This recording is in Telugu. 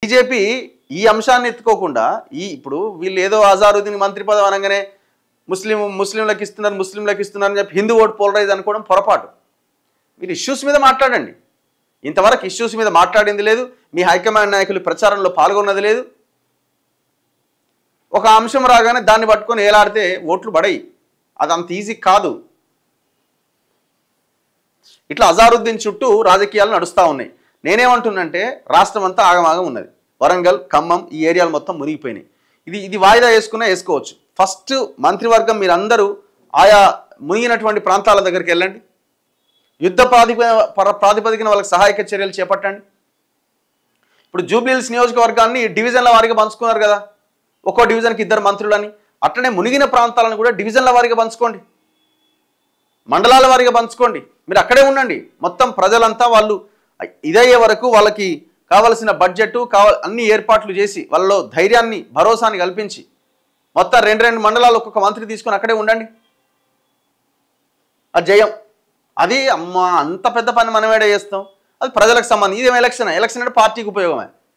బీజేపీ ఈ అంశాన్ని ఎత్తుకోకుండా ఇప్పుడు వీళ్ళు ఏదో అజారుద్దీన్ మంత్రి పదవి అనగానే ముస్లింలకు ఇస్తున్నారు అని చెప్పి హిందూ ఓట్ పోలరైజ్ అనుకోవడం పొరపాటు. మీరు ఇష్యూస్ మీద మాట్లాడండి. ఇంతవరకు ఇష్యూస్ మీద మాట్లాడింది లేదు. మీ హైకమాండ్ నాయకులు ప్రచారంలో పాల్గొన్నది లేదు. ఒక అంశం రాగానే దాన్ని పట్టుకొని ఏలాడితే ఓట్లు పడయి. అది అంత ఈజీ కాదు. ఇట్లా అజారుద్దీన్ చుట్టూ రాజకీయాలు నడుస్తూ ఉన్నాయి. నేనేమంటున్నంటే రాష్ట్రం అంతా ఆగమాగం ఉన్నది. వరంగల్, ఖమ్మం ఈ ఏరియాలు మొత్తం మునిగిపోయినాయి. ఇది వాయిదా వేసుకోవచ్చు. ఫస్ట్ మంత్రివర్గం మీరందరూ ఆయా మునిగినటువంటి ప్రాంతాల దగ్గరికి వెళ్ళండి. యుద్ధ ప్రాతిపదికన వాళ్ళకి సహాయక చర్యలు చేపట్టండి. ఇప్పుడు జూబ్లీహిల్స్ నియోజకవర్గాన్ని డివిజన్ల వారీగా పంచుకున్నారు కదా, ఒక్కో డివిజన్కి 2 మంత్రులని. అట్లనే మునిగిన ప్రాంతాలను కూడా డివిజన్ల వారీగా పంచుకోండి, మండలాల వారీగా పంచుకోండి. మీరు అక్కడే ఉండండి. మొత్తం ప్రజలంతా వాళ్ళు ఇదయ్యే వరకు వాళ్ళకి కావలసిన బడ్జెట్ అన్ని ఏర్పాట్లు చేసి వాళ్ళలో ధైర్యాన్ని భరోసాని కల్పించి మొత్తం 2 మండలాలు ఒక్కొక్క మంత్రి తీసుకొని అక్కడే ఉండండి. అది జయం. అది అంత పెద్ద పని మనం ఏడా చేస్తాం? అది ప్రజలకు సంబంధం. ఇదేం ఎలక్షన్ అంటే పార్టీకి ఉపయోగమే.